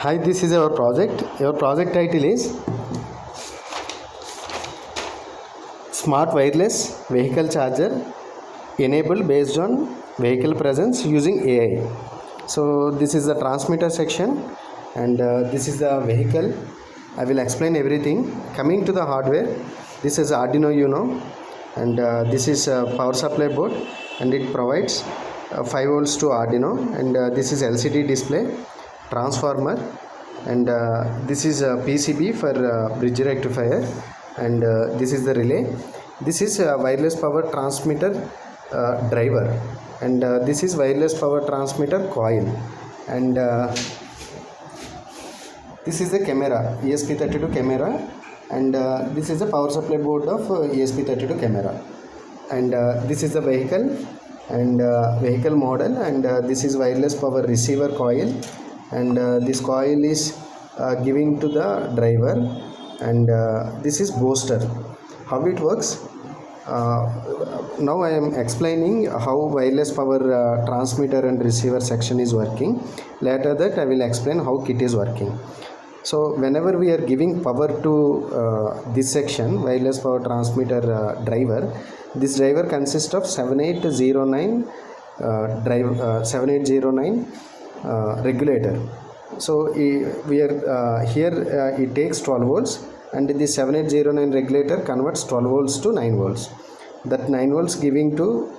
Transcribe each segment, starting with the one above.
Hi, this is our project. Our project title is Smart Wireless Vehicle Charger enabled based on vehicle presence using AI. So this is the transmitter section and this is the vehicle. I will explain everything. Coming to the hardware, this is Arduino Uno and this is a power supply board and it provides 5 volts to Arduino, and this is LCD display, transformer, and this is a PCB for bridge rectifier, and this is the relay. This is a wireless power transmitter driver, and this is wireless power transmitter coil, and this is the camera, ESP32 camera, and this is the power supply board of ESP32 camera, and this is the vehicle and vehicle model, and this is wireless power receiver coil, and this coil is giving to the driver, and this is booster. How it works? Now I am explaining how wireless power transmitter and receiver section is working. Later that I will explain how kit is working. So whenever we are giving power to this section, wireless power transmitter driver, this driver consists of 7809 7809 regulator. So we are here it takes 12 volts, and this 7809 regulator converts 12 volts to 9 volts. That 9 volts giving to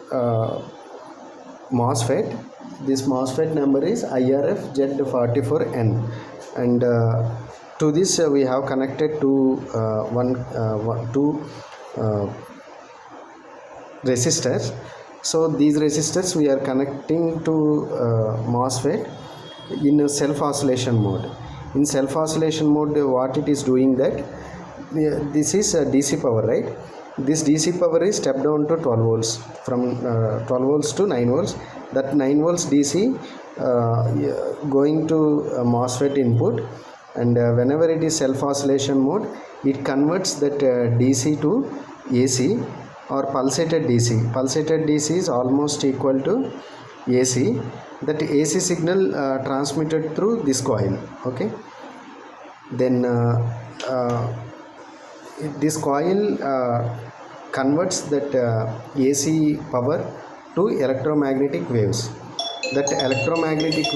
MOSFET. This MOSFET number is IRF Z44N, and to this we have connected to two resistors. So these resistors we are connecting to MOSFET in a self oscillation mode. In self oscillation mode, what it is doing, that this is a DC power, right? This DC power is stepped down to 12 volts, from 12 volts to 9 volts. That 9 volts DC going to MOSFET input, and whenever it is self oscillation mode, it converts that DC to AC or pulsated DC. Pulsated DC is almost equal to AC. That AC signal transmitted through this coil. Okay, then this coil converts that AC power to electromagnetic waves. That electromagnetic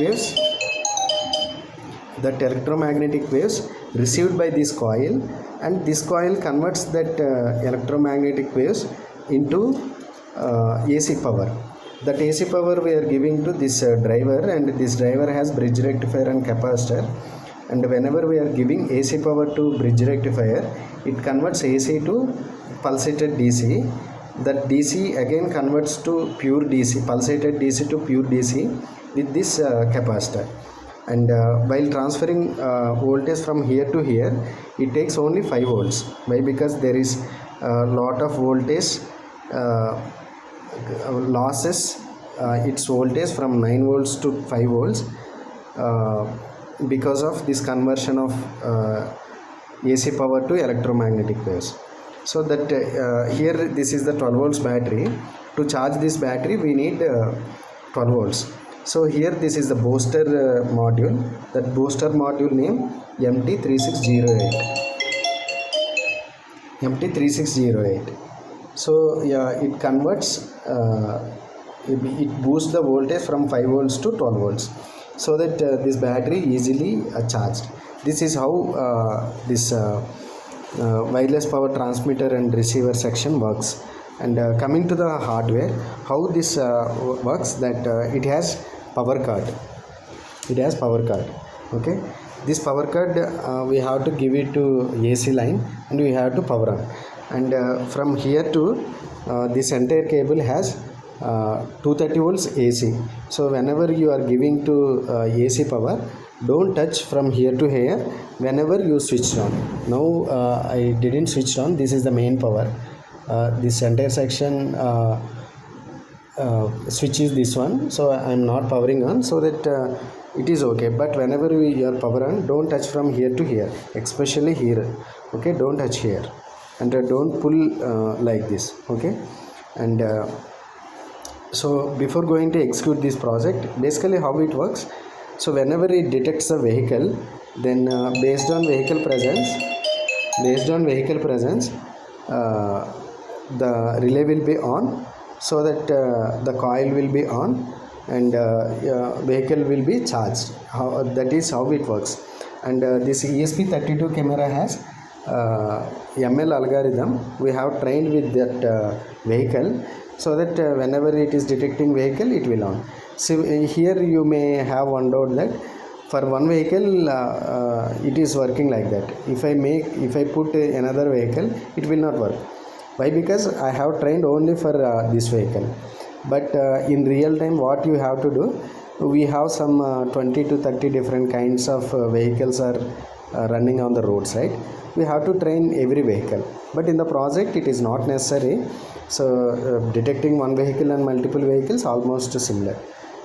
waves received by this coil, and this coil converts that electromagnetic waves into AC power. That AC power we are giving to this driver, and this driver has bridge rectifier and capacitor, and whenever we are giving AC power to bridge rectifier, it converts AC to pulsated DC. That DC again converts to pure DC, pulsated DC to pure DC with this capacitor, and while transferring voltage from here to here, it takes only 5 volts. Why? Because there is a lot of voltage losses its voltage from 9 volts to 5 volts because of this conversion of AC power to electromagnetic waves. So that here this is the 12 volts battery. To charge this battery we need 12 volts. So here this is the booster module. That booster module name MT3608. MT3608. So yeah, it converts it boosts the voltage from 5 volts to 12 volts, so that this battery easily charged. This is how this wireless power transmitter and receiver section works. And coming to the hardware, how this works, that it has power card. Okay, this power card we have to give it to AC line, and we have to power on, and from here to this entire cable has 230 volts AC. So whenever you are giving to AC power, don't touch from here to here whenever you switch on. Now I didn't switch on. This is the main power. This entire section switch is this one, so I am not powering on, so that it is okay. But whenever you are power on, don't touch from here to here, especially here. Okay, don't touch here, and don't pull like this. Okay, and so before going to execute this project, basically how it works, So whenever it detects a vehicle, then based on vehicle presence, uh, the relay will be on, so that the coil will be on, and vehicle will be charged. That is how it works. And this ESP32 camera has ML algorithm we have trained with that vehicle, so that whenever it is detecting vehicle, it will on. So here you may have one doubt that for one vehicle it is working like that. If I put another vehicle, it will not work. Why? Because I have trained only for this vehicle. But in real time, what you have to do, we have some 20 to 30 different kinds of vehicles are running on the roads, right? We have to train every vehicle, but in the project it is not necessary. So detecting one vehicle and multiple vehicles almost similar.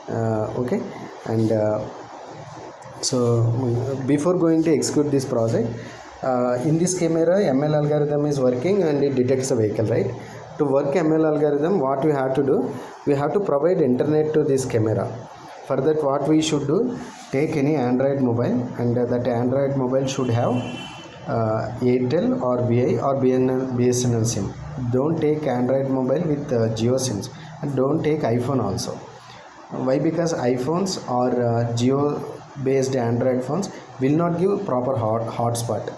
Okay. And so before going to execute this project, in this camera ML algorithm is working and it detects the vehicle, right? To work ML algorithm, what we have to do, we have to provide internet to this camera. For that, what we should do, take any Android mobile, and that Android mobile should have Airtel or Vi or BSNL SIM. Don't take Android mobile with Jio SIMs, and don't take iPhone also. Why? Because iPhones or Geo based Android phones will not give proper hotspot.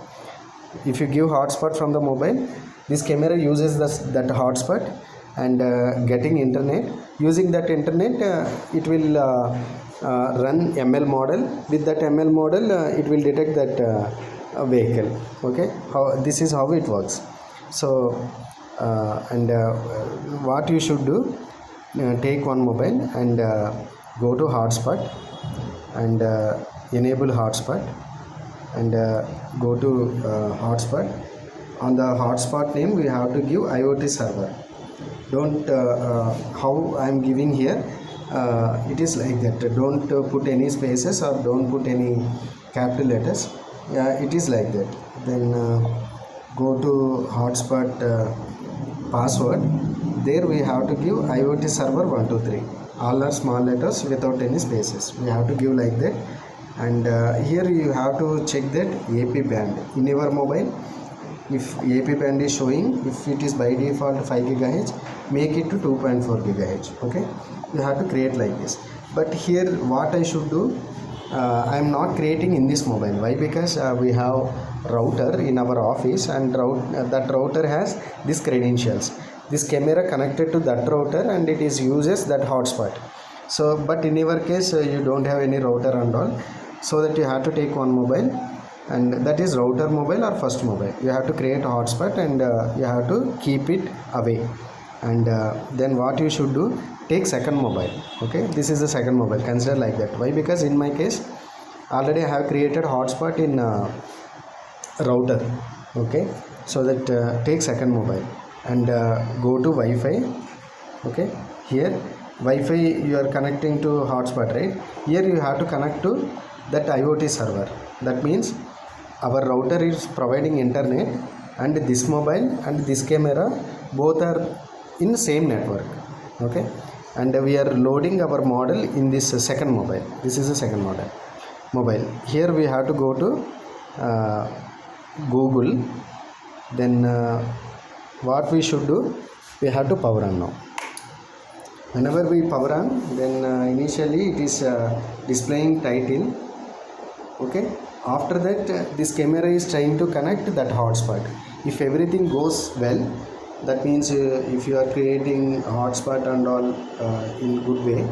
If you give hotspot from the mobile, this camera uses that hotspot and getting internet. Using that internet, it will run ML model. With that ML model, it will detect that vehicle. Okay, this is how it works. So and what you should do, take one mobile and go to hotspot and enable hotspot, and go to hotspot. On the hotspot name, we have to give IoT server. Don't how I am giving here, it is like that. Don't put any spaces or don't put any capital letters. It is like that. Then go to hotspot password. There we have to give IoT server 123. All are small letters without any spaces. We have to give like that. And here you have to check that AP band in your mobile. If AP band is showing, if it is by default 5 GHz, make it to 2.4 GHz. Okay, you have to create like this. But here what I should do, I am not creating in this mobile. Why? Because we have router in our office, and that router has these credentials. This camera connected to that router, and it is uses that hotspot. So but in your case, you don't have any router and all, so that you have to take one mobile, and that is router mobile or first mobile. You have to create a hotspot, and you have to keep it away. And then what you should do, take second mobile. Okay, this is the second mobile, consider like that. Why? Because in my case already I have created hotspot in router. Okay, so that take second mobile and go to Wi-Fi. Okay, here Wi-Fi you are connecting to hotspot, right? Here you have to connect to that IoT server. That means our router is providing internet, and this mobile and this camera both are in the same network. Okay, and we are loading our model in this second mobile. This is the second mobile. Here we have to go to Google. Then what we should do, we have to power on now. Whenever we power on, then initially it is displaying title. Okay, after that this camera is trying to connect that hotspot. If everything goes well, that means if you are creating hotspot and all in good way,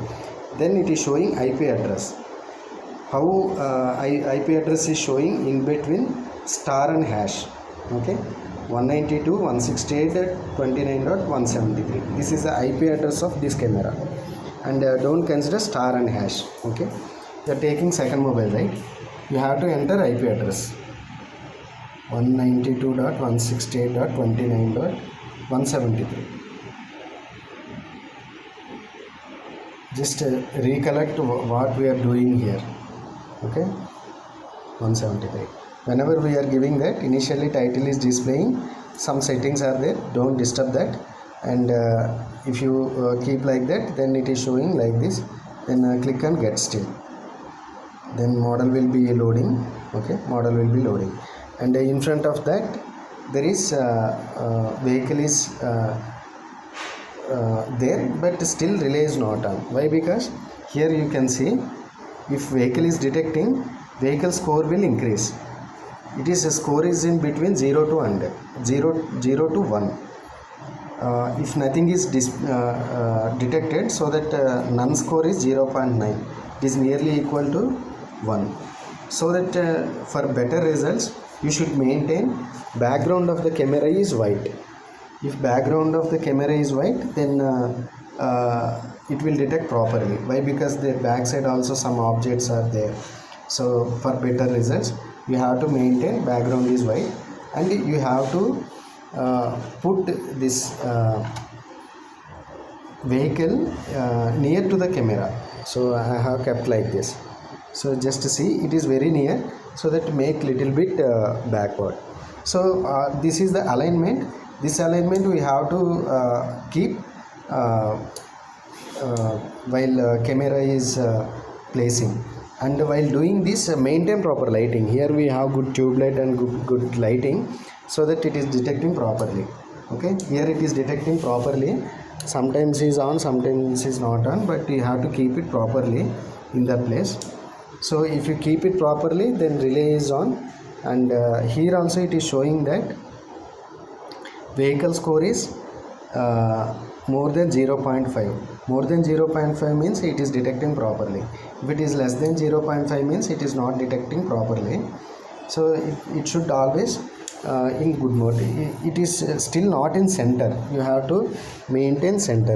then it is showing IP address. How IP address is showing in between star and hash. Okay, 192.168.29.173. this is the IP address of this camera, and don't consider star and hash. Okay, you are taking second mobile, right? You have to enter IP address 192.168.29.173. just recollect what we are doing here. Okay, 173. Whenever we are giving that, initially title is displaying, some settings are there, don't disturb that. And if you keep like that, then it is showing like this. Then click on get still. then model will be loading. Okay, model will be loading, and in front of that there is vehicle is there, but still relay is not on. Why? Because here you can see, if vehicle is detecting, vehicle score will increase. It is a score is in between 0 to 100, 0 to 1. If nothing is detected, so that none score is 0.9, it is nearly equal to 1. So that for better results you should maintain background of the camera is white. If background of the camera is white, then it will detect properly. Why? Because the back side also some objects are there. So for better results you have to maintain background is white, and you have to put this vehicle near to the camera. So I have kept like this. So just to see, it is very near, so that make little bit backward. So this is the alignment. This alignment we have to keep while camera is placing, and while doing this maintain proper lighting. Here we have good tube light and good lighting, so that it is detecting properly. Okay, here it is detecting properly. Sometimes is on, sometimes is not on, but you have to keep it properly in the place. So if you keep it properly, then relay is on, and here also it is showing that vehicle score is more than 0.5. More than 0.5 means it is detecting properly. If it is less than 0.5 means it is not detecting properly. So it should always in good mode. It is still not in center. You have to maintain center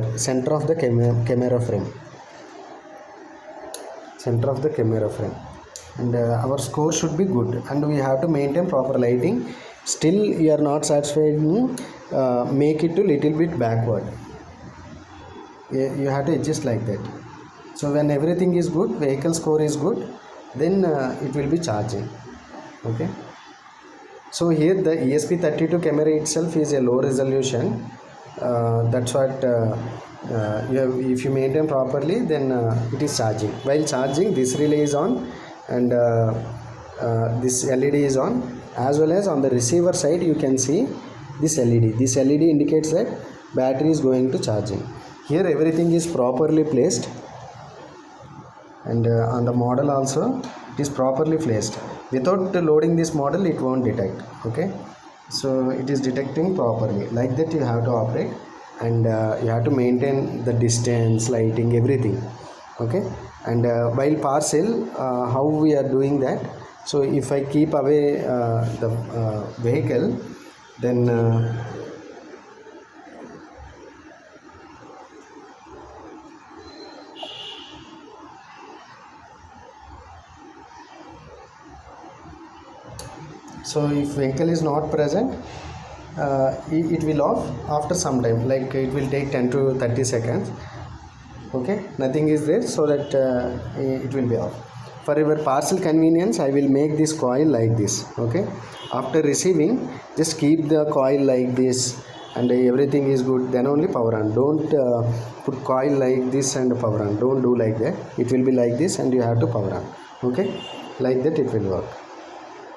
of the camera frame, center of the camera frame, and our score should be good, and we have to maintain proper lighting. Still you are not satisfied, make it to little bit backward. You have to adjust like that. So when everything is good, vehicle score is good, then it will be charging. Okay, so here the ESP32 camera itself is a low resolution. That's what if you maintain properly, then it is charging. While charging, this relay is on, and this LED is on, as well as on the receiver side you can see this LED. This LED indicates that battery is going to charging. Here everything is properly placed, and on the model also it is properly placed. Without loading this model, it won't detect. Okay, so it is detecting properly. Like that you have to operate, and you have to maintain the distance, lighting, everything. Okay, and while parcel, how we are doing that? So if I keep away the vehicle, then so if vehicle is not present, it will off after some time, like it will take 10 to 30 seconds. Okay, nothing is there, so that it will be off. For your parcel convenience, I will make this coil like this. Okay, after receiving, just keep the coil like this, and everything is good, then only power on. Don't put coil like this and power on. Don't do like that. It will be like this, and you have to power on. Okay, like that it will work.